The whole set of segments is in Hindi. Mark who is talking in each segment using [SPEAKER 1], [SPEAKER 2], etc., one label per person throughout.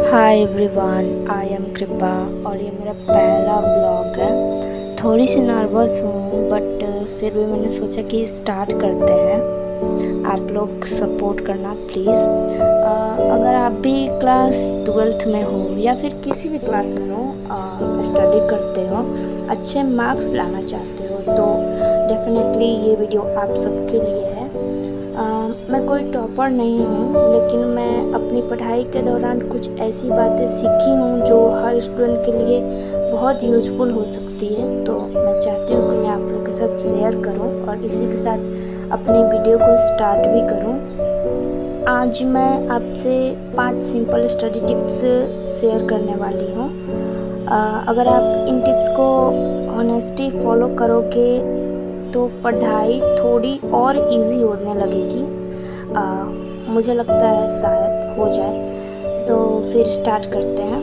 [SPEAKER 1] हाय एवरीवन, आई एम कृपा और ये मेरा पहला ब्लॉग है। थोड़ी सी नर्वस हूँ बट फिर भी मैंने सोचा कि स्टार्ट करते हैं। आप लोग सपोर्ट करना प्लीज़। अगर आप भी क्लास 12th में हो या फिर किसी भी क्लास में हो, स्टडी करते हो, अच्छे मार्क्स लाना चाहते हो तो डेफिनेटली ये वीडियो आप सबके लिए है। मैं कोई टॉपर नहीं हूँ, लेकिन मैं अपनी पढ़ाई के दौरान कुछ ऐसी बातें सीखी हूँ जो हर स्टूडेंट के लिए बहुत यूज़फुल हो सकती है। तो मैं चाहती हूँ कि मैं आप लोग के साथ शेयर करूँ और इसी के साथ अपनी वीडियो को स्टार्ट भी करूँ। आज मैं आपसे 5 सिंपल स्टडी टिप्स शेयर करने वाली हूँ। अगर आप इन टिप्स को ऑनेस्टी फॉलो करोगे तो पढ़ाई थोड़ी और इजी होने लगेगी। मुझे लगता है शायद हो जाए। तो फिर स्टार्ट करते हैं।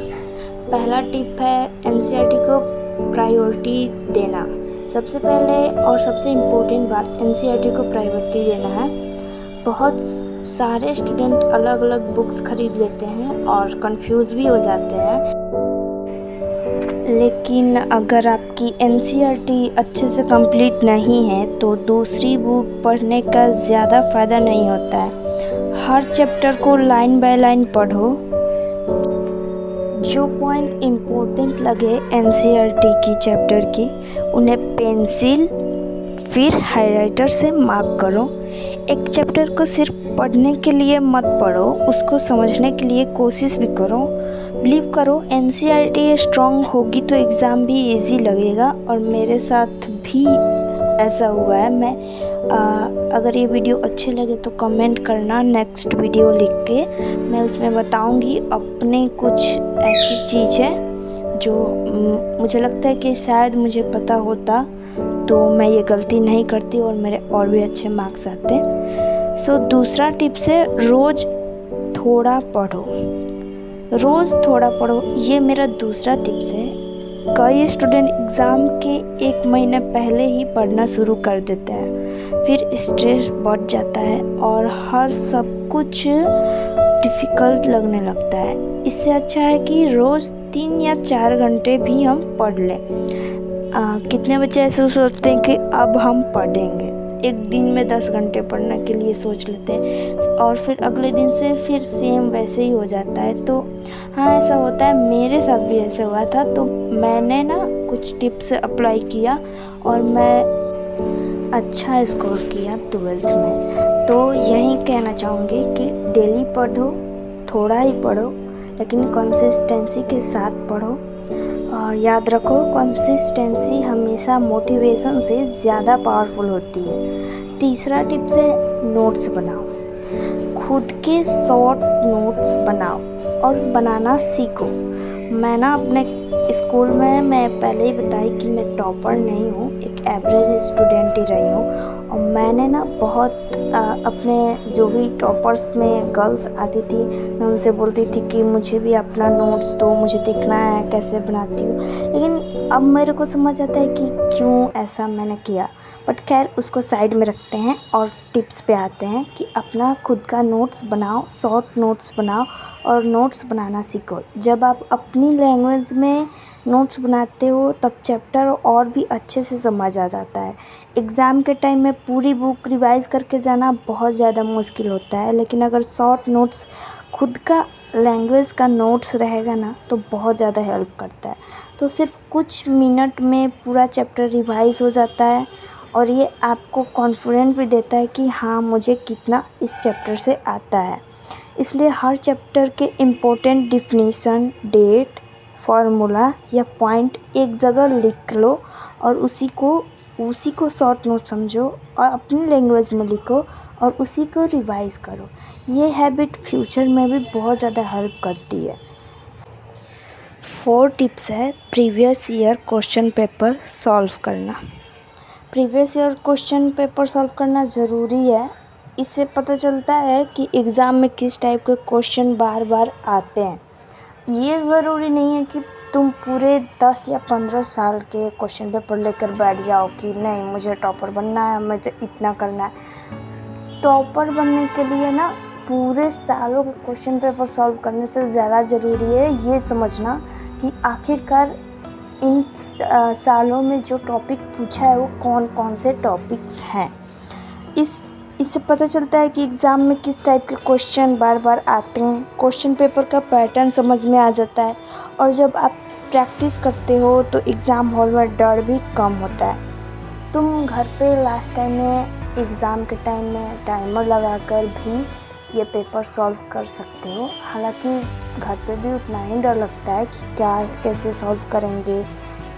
[SPEAKER 1] पहला टिप है एनसीईआरटी को प्रायोरिटी देना। सबसे पहले और सबसे इम्पोर्टेंट बात, एनसीईआरटी को प्रायोरिटी देना है। बहुत सारे स्टूडेंट अलग अलग बुक्स खरीद लेते हैं और कंफ्यूज भी हो जाते हैं, लेकिन अगर आपकी एनसीईआरटी अच्छे से कंप्लीट नहीं है तो दूसरी बुक पढ़ने का ज़्यादा फ़ायदा नहीं होता है। हर चैप्टर को लाइन बाय लाइन पढ़ो। जो पॉइंट इम्पोर्टेंट लगे एनसीईआरटी की चैप्टर की, उन्हें पेंसिल फिर हाइलाइटर से मार्क करो। एक चैप्टर को सिर्फ पढ़ने के लिए मत पढ़ो, उसको समझने के लिए कोशिश भी करो। बिलीव करो, एनसीईआरटी स्ट्रॉन्ग होगी तो एग्ज़ाम भी इजी लगेगा और मेरे साथ भी ऐसा हुआ है। अगर ये वीडियो अच्छे लगे तो कमेंट करना नेक्स्ट वीडियो लिख के। मैं उसमें बताऊंगी अपने कुछ ऐसी चीज़ें जो मुझे लगता है कि शायद मुझे पता होता तो मैं ये गलती नहीं करती और मेरे और भी अच्छे मार्क्स आते। सो दूसरा टिप्स है रोज़ थोड़ा पढ़ो। रोज़ थोड़ा पढ़ो, ये मेरा दूसरा टिप्स है। कई स्टूडेंट एग्ज़ाम के 1 महीने पहले ही पढ़ना शुरू कर देते हैं, फिर स्ट्रेस बढ़ जाता है और हर सब कुछ डिफ़िकल्ट लगने लगता है। इससे अच्छा है कि रोज़ 3 या 4 घंटे भी हम पढ़ लें। कितने बच्चे ऐसे सोचते हैं कि अब हम पढ़ेंगे, एक दिन में 10 घंटे पढ़ने के लिए सोच लेते हैं और फिर अगले दिन से फिर सेम वैसे ही हो जाता है। तो हाँ, ऐसा होता है, मेरे साथ भी ऐसा हुआ था। तो मैंने ना कुछ टिप्स अप्लाई किया और मैं अच्छा स्कोर किया 12th में। तो यही कहना चाहूँगी कि डेली पढ़ो, थोड़ा ही पढ़ो, लेकिन कंसिस्टेंसी के साथ पढ़ो। और याद रखो, कंसिस्टेंसी हमेशा मोटिवेशन से ज़्यादा पावरफुल होती है। तीसरा टिप्स है नोट्स बनाओ। खुद के शॉर्ट नोट्स बनाओ और बनाना सीखो। मैं ना अपने स्कूल में, मैं पहले ही बताई कि मैं टॉपर नहीं हूँ, एक एवरेज स्टूडेंट ही रही हूँ। और मैंने ना बहुत अपने जो भी टॉपर्स में गर्ल्स आती थी, मैं उनसे बोलती थी कि मुझे भी अपना नोट्स दो, मुझे देखना है कैसे बनाती हूँ। लेकिन अब मेरे को समझ आता है कि क्यों ऐसा मैंने किया। बट खैर, उसको साइड में रखते हैं और टिप्स पे आते हैं कि अपना खुद का नोट्स बनाओ, शॉर्ट नोट्स बनाओ और नोट्स बनाना सीखो। जब आप अपनी लैंग्वेज में नोट्स बनाते हो तब चैप्टर और भी अच्छे से समझ आ जाता है। एग्ज़ाम के टाइम में पूरी बुक रिवाइज़ करके जाना बहुत ज़्यादा मुश्किल होता है, लेकिन अगर शॉर्ट नोट्स, खुद का लैंग्वेज का नोट्स रहेगा ना, तो बहुत ज़्यादा हेल्प करता है। तो सिर्फ कुछ मिनट में पूरा चैप्टर रिवाइज़ हो जाता है और ये आपको कॉन्फिडेंट भी देता है कि हाँ, मुझे कितना इस चैप्टर से आता है। इसलिए हर चैप्टर के इम्पोर्टेंट डिफिनीशन, डेट, फार्मूला या पॉइंट एक जगह लिख लो और उसी को शॉर्ट नोट समझो और अपनी लैंग्वेज में लिखो और उसी को रिवाइज़ करो। ये हैबिट फ्यूचर में भी बहुत ज़्यादा हेल्प करती है। 4 टिप्स है previous year question paper solve करना। Previous year question paper solve करना ज़रूरी है। इससे पता चलता है कि एग्ज़ाम में किस टाइप के क्वेश्चन बार बार आते हैं। ये ज़रूरी नहीं है कि तुम पूरे 10 या 15 साल के क्वेश्चन पेपर लेकर बैठ जाओ कि नहीं, मुझे टॉपर बनना है, मुझे इतना करना है। टॉपर बनने के लिए ना पूरे सालों के क्वेश्चन पेपर सॉल्व करने से ज़्यादा ज़रूरी है ये समझना कि आखिरकार इन सालों में जो टॉपिक पूछा है वो कौन कौन से टॉपिक्स हैं। इससे पता चलता है कि एग्ज़ाम में किस टाइप के क्वेश्चन बार बार आते हैं। क्वेश्चन पेपर का पैटर्न समझ में आ जाता है और जब आप प्रैक्टिस करते हो तो एग्ज़ाम हॉल में डर भी कम होता है। तुम घर पे लास्ट टाइम में एग्ज़ाम के टाइम में टाइमर लगाकर भी ये पेपर सॉल्व कर सकते हो। हालांकि घर पे भी उतना ही डर लगता है कि कैसे सॉल्व करेंगे,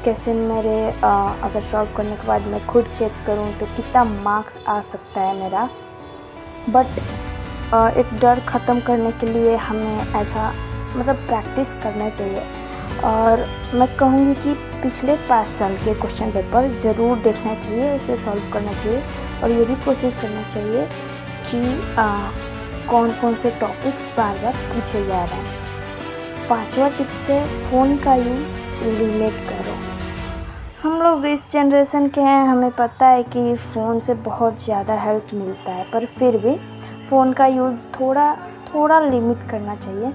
[SPEAKER 1] कैसे मेरे अगर सॉल्व करने के बाद मैं खुद चेक करूं तो कितना मार्क्स आ सकता है मेरा। बट एक डर ख़त्म करने के लिए हमें ऐसा प्रैक्टिस करना चाहिए। और मैं कहूँगी कि पिछले 5 साल के क्वेश्चन पेपर ज़रूर देखना चाहिए, उसे सॉल्व करना चाहिए और ये भी कोशिश करना चाहिए कि कौन कौन से टॉपिक्स बार बार पूछे जा रहे हैं। 5वां टिप्स है फ़ोन का यूज़ लिमिट करो। हम लोग इस जनरेशन के हैं, हमें पता है कि फ़ोन से बहुत ज़्यादा हेल्प मिलता है, पर फिर भी फ़ोन का यूज़ थोड़ा लिमिट करना चाहिए।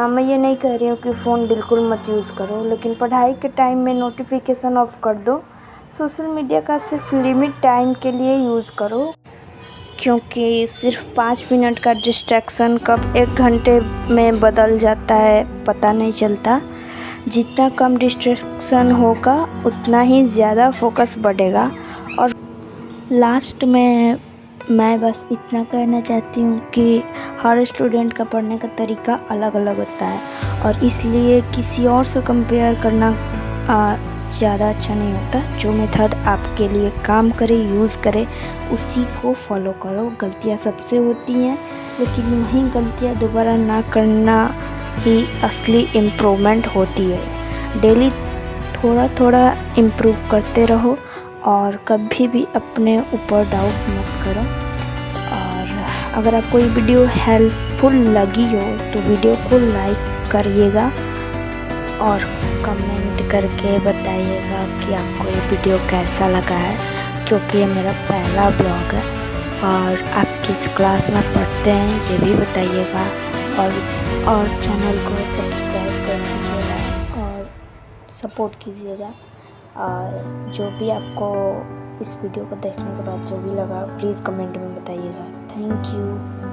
[SPEAKER 1] मैं ये नहीं कह रही हूँ कि फ़ोन बिल्कुल मत यूज़ करो, लेकिन पढ़ाई के टाइम में नोटिफिकेशन ऑफ कर दो। सोशल मीडिया का सिर्फ लिमिट टाइम के लिए यूज़ करो, क्योंकि सिर्फ 5 मिनट का डिस्ट्रैक्शन कब 1 घंटे में बदल जाता है पता नहीं चलता। जितना कम डिस्ट्रैक्शन होगा उतना ही ज़्यादा फोकस बढ़ेगा। और लास्ट में मैं बस इतना कहना चाहती हूँ कि हर स्टूडेंट का पढ़ने का तरीका अलग अलग होता है और इसलिए किसी और से कंपेयर करना ज़्यादा अच्छा नहीं होता। जो मेथड आपके लिए काम करे, यूज़ करे, उसी को फॉलो करो। गलतियाँ सबसे होती हैं, लेकिन वही गलतियाँ दोबारा ना करना ही असली इम्प्रूवमेंट होती है। डेली थोड़ा इम्प्रूव करते रहो और कभी भी अपने ऊपर डाउट मत करो। और अगर आपको ये वीडियो हेल्पफुल लगी हो तो वीडियो को लाइक करिएगा और कमेंट करके बताइएगा कि आपको ये वीडियो कैसा लगा है, क्योंकि ये मेरा पहला ब्लॉग है। और आप किस क्लास में पढ़ते हैं ये भी बताइएगा और चैनल को सब्सक्राइब कर दीजिएगा और सपोर्ट कीजिएगा। और जो भी आपको इस वीडियो को देखने के बाद जो भी लगा प्लीज़ कमेंट में बताइएगा। Thank you.